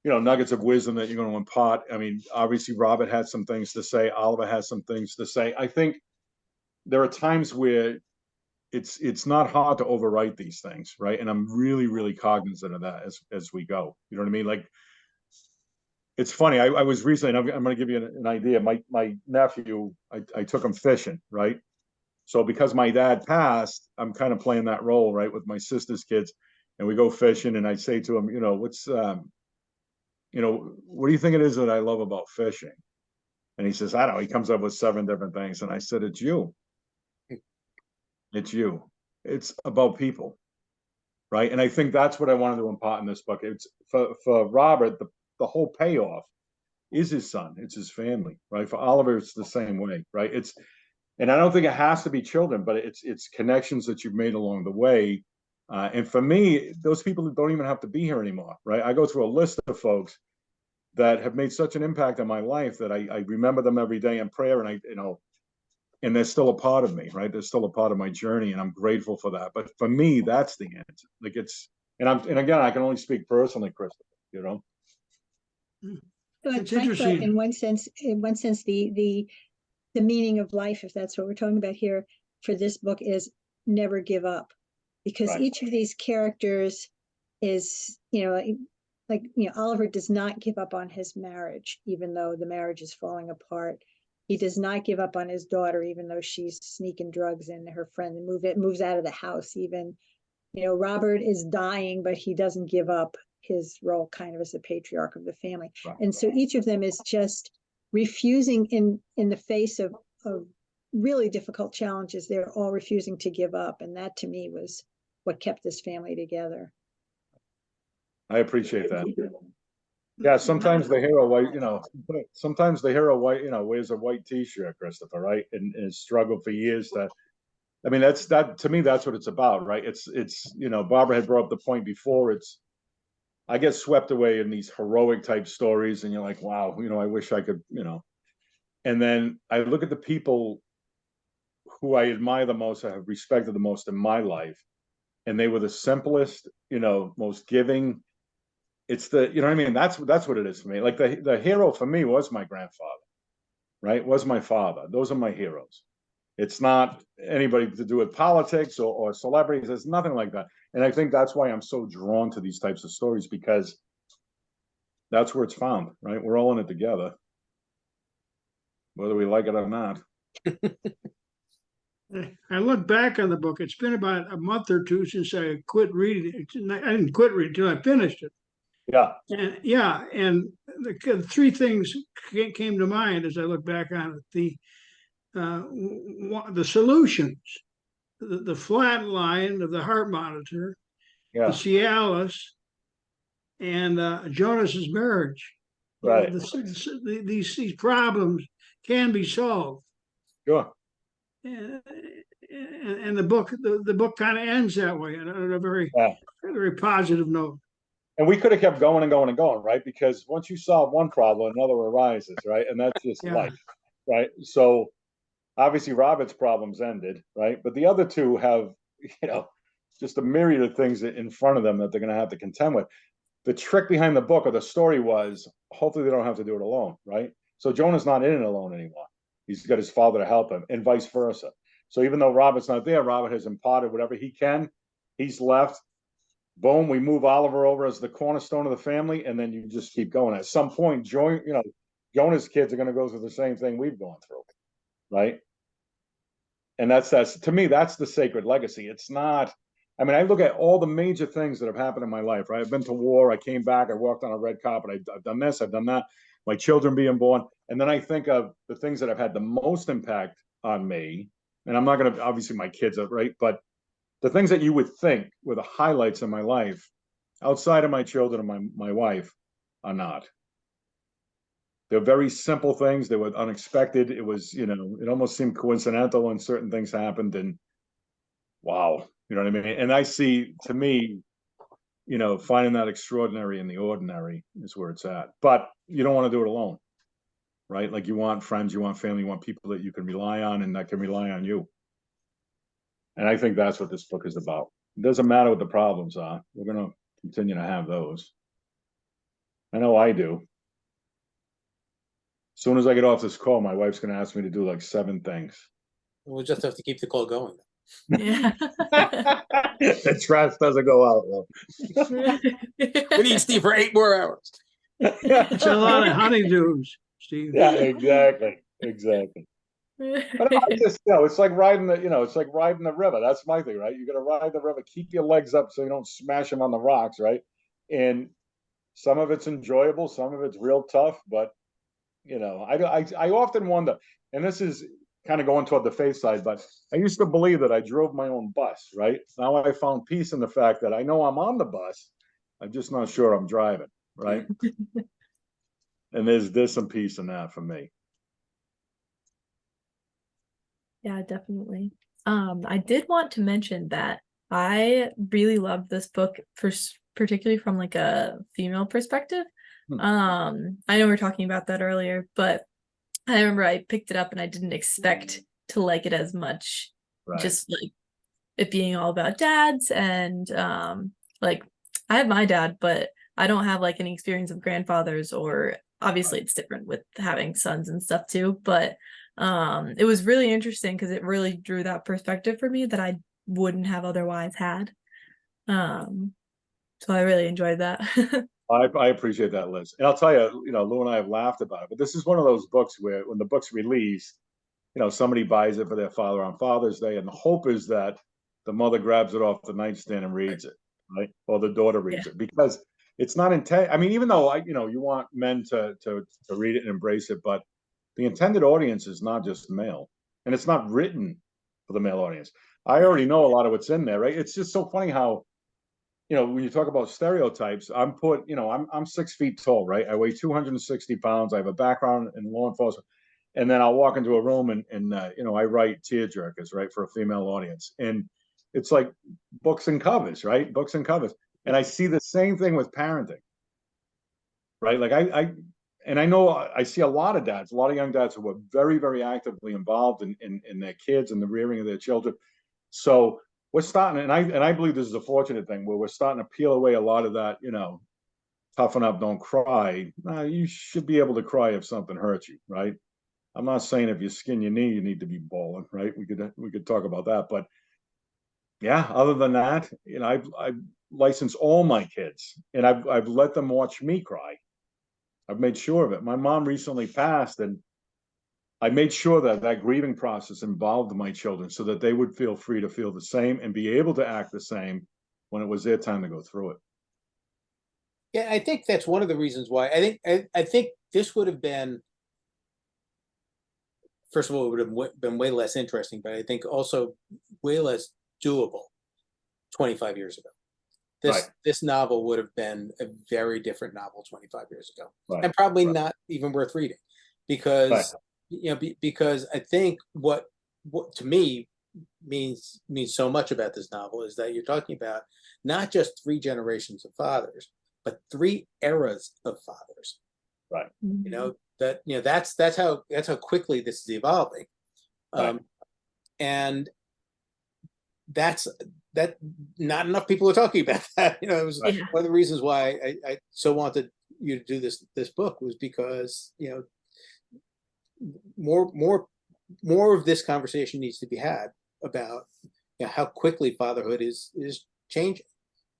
you know, nuggets of wisdom that you're going to impart. I mean, obviously Robert had some things to say. Oliver has some things to say. I think there are times where it's not hard to overwrite these things, right? And I'm really cognizant of that as we go. You know what I mean? Like, it's funny. I was recently, and I'm going to give you an idea. My nephew, I took him fishing, right? So because my dad passed, I'm kind of playing that role, right, with my sister's kids, and we go fishing, and I say to him, you know, what do you think it is that I love about fishing? And he says, I don't know. He comes up with 7 different things, and I said, it's you. It's you. It's about people, right? And I think that's what I wanted to impart in this book. It's for Robert, the whole payoff is his son. It's his family, right? For Oliver, it's the same way, right? And I don't think it has to be children, but it's connections that you've made along the way. And for me, those people don't even have to be here anymore, right? I go through a list of folks that have made such an impact on my life that I remember them every day in prayer, and and they're still a part of me, right? They're still a part of my journey, and I'm grateful for that. But for me, that's the answer. Like and again, I can only speak personally, Christopher, you know? But It's I thought interesting. in one sense, the meaning of life, if that's what we're talking about here for this book, is never give up, because Right. each of these characters is, Oliver does not give up on his marriage, even though the marriage is falling apart. He does not give up on his daughter, even though she's sneaking drugs in her friend and moves out of the house. Even, Robert is dying, but he doesn't give up his role kind of as the patriarch of the family. Right. And so each of them is just refusing in the face of really difficult challenges. They're all refusing to give up. And that to me was what kept this family together. I appreciate that. Yeah, sometimes the hero, sometimes the hero, wears a white T-shirt, Christopher, right? And struggled for years to. I mean, to me, that's what it's about, right? It's Barbara had brought up the point before. I get swept away in these heroic type stories, and you're like, wow, I wish I could, And then I look at the people who I admire the most, I have respected the most in my life, and they were the simplest, most giving. It's you know what I mean? That's what it is for me. Like the hero for me was my grandfather, right? Was my father. Those are my heroes. It's not anybody to do with politics or celebrities. There's nothing like that. And I think that's why I'm so drawn to these types of stories, because that's where it's found, right? We're all in it together, whether we like it or not. I look back on the book. It's been about a month or two since I quit reading it. I didn't quit reading until I finished it. Yeah, And yeah, and the three things came to mind as I look back on it. The solutions, the flat line of the heart monitor, the yeah, Cialis, and Jonas's marriage. You know, right, these problems can be solved. sure. And, and the book kind of ends that way on a Yeah. very positive note. And we could have kept going and going and going, right? Because once you solve one problem, another arises, right? And that's just Yeah. life, right? So obviously Robert's problems ended, right? But the other two have, just a myriad of things in front of them that they're going to have to contend with. The trick behind the book or the story was hopefully they don't have to do it alone, right? So Jonah's not in it alone anymore. He's got his father to help him, and vice versa. So even though Robert's not there, Robert has imparted whatever he can. He's left. Boom, we move Oliver over as the cornerstone of the family, and then you just keep going. At some point, Jonah's kids are going to go through the same thing we've gone through, right? And that's to me, that's the sacred legacy. It's not. I mean, I look at all the major things that have happened in my life, right? I've been to war, I came back, I walked on a red carpet, I've done this, I've done that, my children being born. And then I think of the things that have had the most impact on me. And I'm not going to, obviously, my kids are right, but the things that you would think were the highlights of my life outside of my children and my wife are not. They're very simple things. They were unexpected. It was, it almost seemed coincidental when certain things happened. And wow, you know what I mean? And I see, to me, finding that extraordinary in the ordinary is where it's at. But you don't want to do it alone, right? Like you want friends, you want family, you want people that you can rely on and that can rely on you. And I think that's what this book is about. It doesn't matter what the problems are. We're going to continue to have those. I know I do. As soon as I get off this call, my wife's going to ask me to do like 7 things. We'll just have to keep the call going. Yeah. The trash doesn't go out, though. We need Steve for 8 more hours. It's a lot of honeydews, Steve. Yeah, exactly. But I just, it's like riding the river. That's my thing, right? You got to ride the river, keep your legs up so you don't smash them on the rocks, right? And some of it's enjoyable, some of it's real tough, but I often wonder, and this is kind of going toward the faith side, but I used to believe that I drove my own bus, right? Now I found peace in the fact that I know I'm on the bus, I'm just not sure I'm driving, right? And there's some peace in that for me. Yeah, definitely. I did want to mention that I really loved this book particularly from like a female perspective. I know we were talking about that earlier, but I remember I picked it up and I didn't expect to like it as much. Right. Just like it being all about dads and like I have my dad, but I don't have like any experience of grandfathers, or obviously it's different with having sons and stuff too, but it was really interesting because it really drew that perspective for me that I wouldn't have otherwise had. So I really enjoyed that. I appreciate that, Liz. And I'll tell you, Lou and I have laughed about it, but this is one of those books where when the book's released, somebody buys it for their father on Father's Day, and the hope is that the mother grabs it off the nightstand and reads it, right? Or the daughter reads it, because it's not intent. I mean, even though you want men to read it and embrace it, but the intended audience is not just male, and it's not written for the male audience. I already know a lot of what's in there, right? It's just so funny how, when you talk about stereotypes, I'm 6 feet tall, right? I weigh 260 pounds. I have a background in law enforcement. And then I'll walk into a room and I write tearjerkers, right, for a female audience. And it's like books and covers, right? Books and covers. And I see the same thing with parenting, right? Like I know I see a lot of dads, a lot of young dads who are very, very actively involved in their kids and the rearing of their children. So we're starting, and I believe this is a fortunate thing where we're starting to peel away a lot of that, toughen up, don't cry. You should be able to cry if something hurts you, right? I'm not saying if you skin your knee, you need to be bawling, right? We could talk about that, but yeah, other than that, I've licensed all my kids, and I've let them watch me cry. I've made sure of it. My mom recently passed, and I made sure that that grieving process involved my children so that they would feel free to feel the same and be able to act the same when it was their time to go through it. Yeah, I think that's one of the reasons why I think this would have been, first of all, it would have been way less interesting, but I think also way less doable 25 years ago. Right. This novel would have been a very different novel 25 years ago, Right. and probably Right. not even worth reading, because because I think what to me means so much about this novel is that you're talking about not just 3 generations of fathers, but 3 eras of fathers. You know, that's how quickly this is evolving. Right. And that not enough people are talking about that. You know, it was Right. one of the reasons why I so wanted you to do this book, was because, you know, more of this conversation needs to be had about, you know, how quickly fatherhood is changing.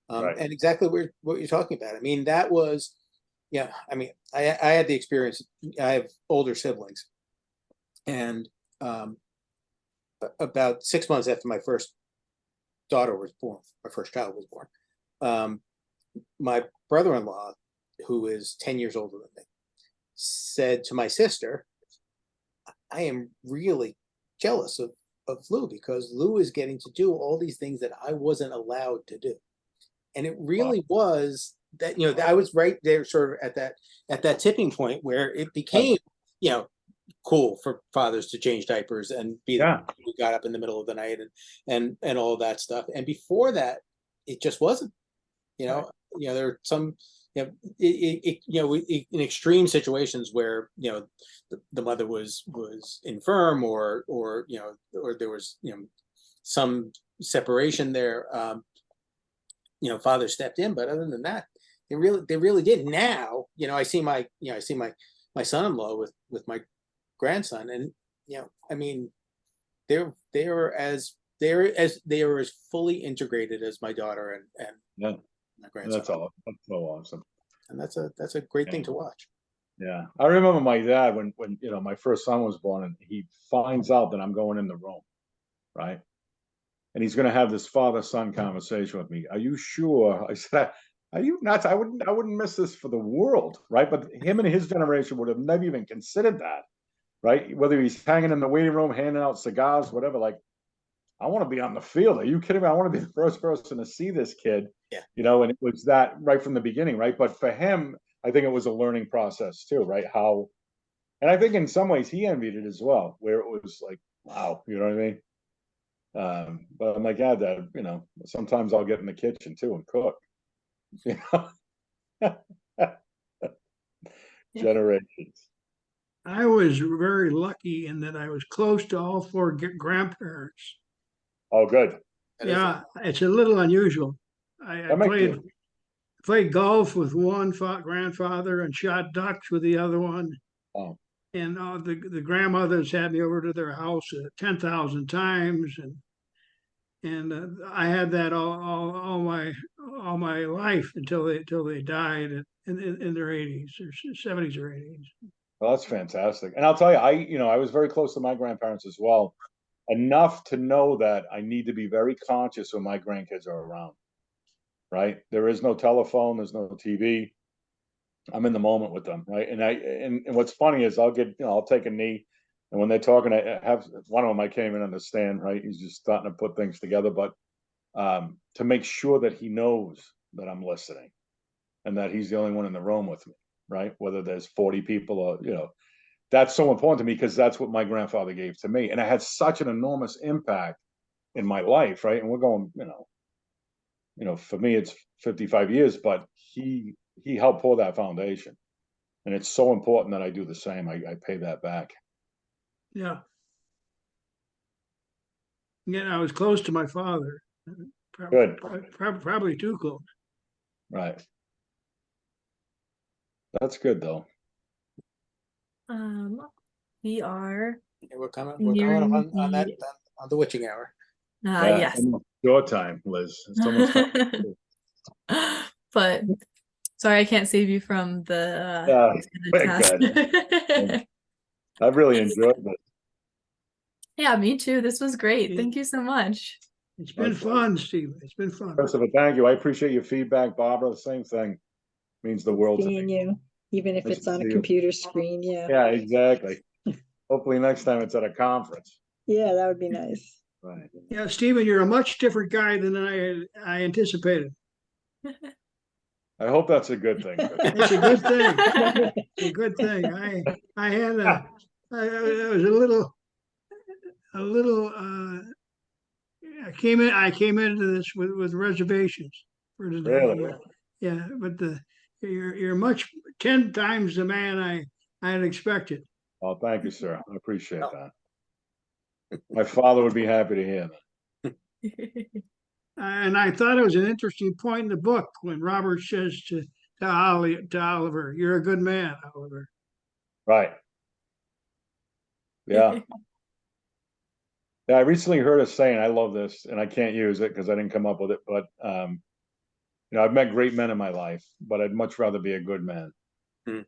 Right. And exactly what you're talking about. I mean, that was, yeah, I mean, I had the experience. I have older siblings, and about 6 months after my first daughter was born, my first child was born, my brother-in-law, who is 10 years older than me, said to my sister, I am really jealous of Lou, because Lou is getting to do all these things that I wasn't allowed to do. And it really was that, you know, I was right there sort of at that tipping point where it became, you know, cool for fathers to change diapers and be the Yeah. who got up in the middle of the night and all that stuff. And before that, it just wasn't. You know, there are some, you know, in extreme situations where, you know, the mother was infirm, or you know, or there was, you know, some separation there. You know, father stepped in, but other than that, they really did. Now, you know, I see my son-in-law with my grandson, and, you know, I mean, they are as fully integrated as my daughter and Yeah. my grandson. That's all. That's so awesome. And that's a great thing to watch. Yeah. I remember my dad when, you know, my first son was born, and he finds out that I'm going in the room, right? And he's going to have this father-son conversation with me. Are you sure? I said, are you nuts? I wouldn't miss this for the world, right? But him and his generation would have never even considered that, right? Whether he's hanging in the waiting room, handing out cigars, whatever. Like, I want to be on the field. Are you kidding me? I want to be the first person to see this kid. Yeah. You know, and it was that right from the beginning, right? But for him, I think it was a learning process too, right? How, and I think in some ways he envied it as well, where it was like, wow, you know what I mean? But I'm like, yeah, Dad, you know, sometimes I'll get in the kitchen too and cook. You know, generations. I was very lucky in that I was close to all 4 grandparents. Oh, good. Yeah, it's a little unusual. I That makes played golf with one grandfather and shot ducks with the other one. Oh, And the grandmothers had me over to their house 10,000 times, and I had that all my life until they died in their 80s or 70s or 80s. well, that's fantastic. And I'll tell you, you know, I was very close to my grandparents as well, enough to know that I need to be very conscious when my grandkids are around, right? There is no telephone, there's no TV. I'm in the moment with them, right? And what's funny is I'll get, you know, I'll take a knee, and when they're talking, I have one of them I can't even understand, right? He's just starting to put things together, but to make sure that he knows that I'm listening, and that he's the only one in the room with me, right? Whether there's 40 people or, you know, that's so important to me, because that's what my grandfather gave to me, and it had such an enormous impact in my life, right? And we're going, you know, for me it's 55 years, but he helped pour that foundation, and it's so important that I do the same. I pay that back. Yeah. Again, I was close to my father. Good. Probably too close. Right. That's good though. We are Yeah, we're coming nearing on that on the witching hour. yes. Almost your time, Liz. It's almost time. But sorry, I can't save you from the very task. good. I've really enjoyed this. Yeah, me too. This was great. Yeah. Thank you so much. It's been fun, Steve. It's been fun. Christopher, thank you. I appreciate your feedback. Barbara, the same thing. Means the world to Seeing me. you, even if Nice it's to on a see you. computer screen, yeah. Yeah, exactly. Hopefully next time it's at a conference. Yeah, that would be nice. Right. Yeah, Stephen, you're a much different guy than I anticipated. I hope that's a good thing. Chris. It's a good thing. It's a good thing. I had I was a little, I came into this with reservations for today. Really? Yeah, but you're much 10 times the man I had expected. Oh, thank you, sir. I appreciate that. My father would be happy to hear that. And I thought it was an interesting point in the book when Robert says to Oliver, "You're a good man, Oliver." Right. Yeah. Yeah, I recently heard a saying, I love this, and I can't use it because I didn't come up with it, but you know, I've met great men in my life, but I'd much rather be a good man. It's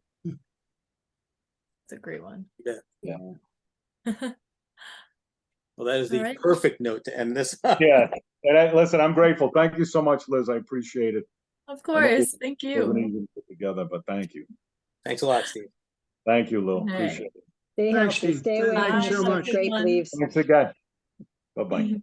a great one. Yeah. Well, that is the All right. perfect note to end this. on. Yeah. And listen, I'm grateful. Thank you so much, Liz. I appreciate it. Of I know course. Thank It wasn't you. easy to put together, but thank you. Thanks a lot, Steve. Thank you, Lou. Okay. Appreciate it. Stay Thanks, healthy, Steve. stay Thank away you from so the much. grape leaves. Thanks again. Bye-bye.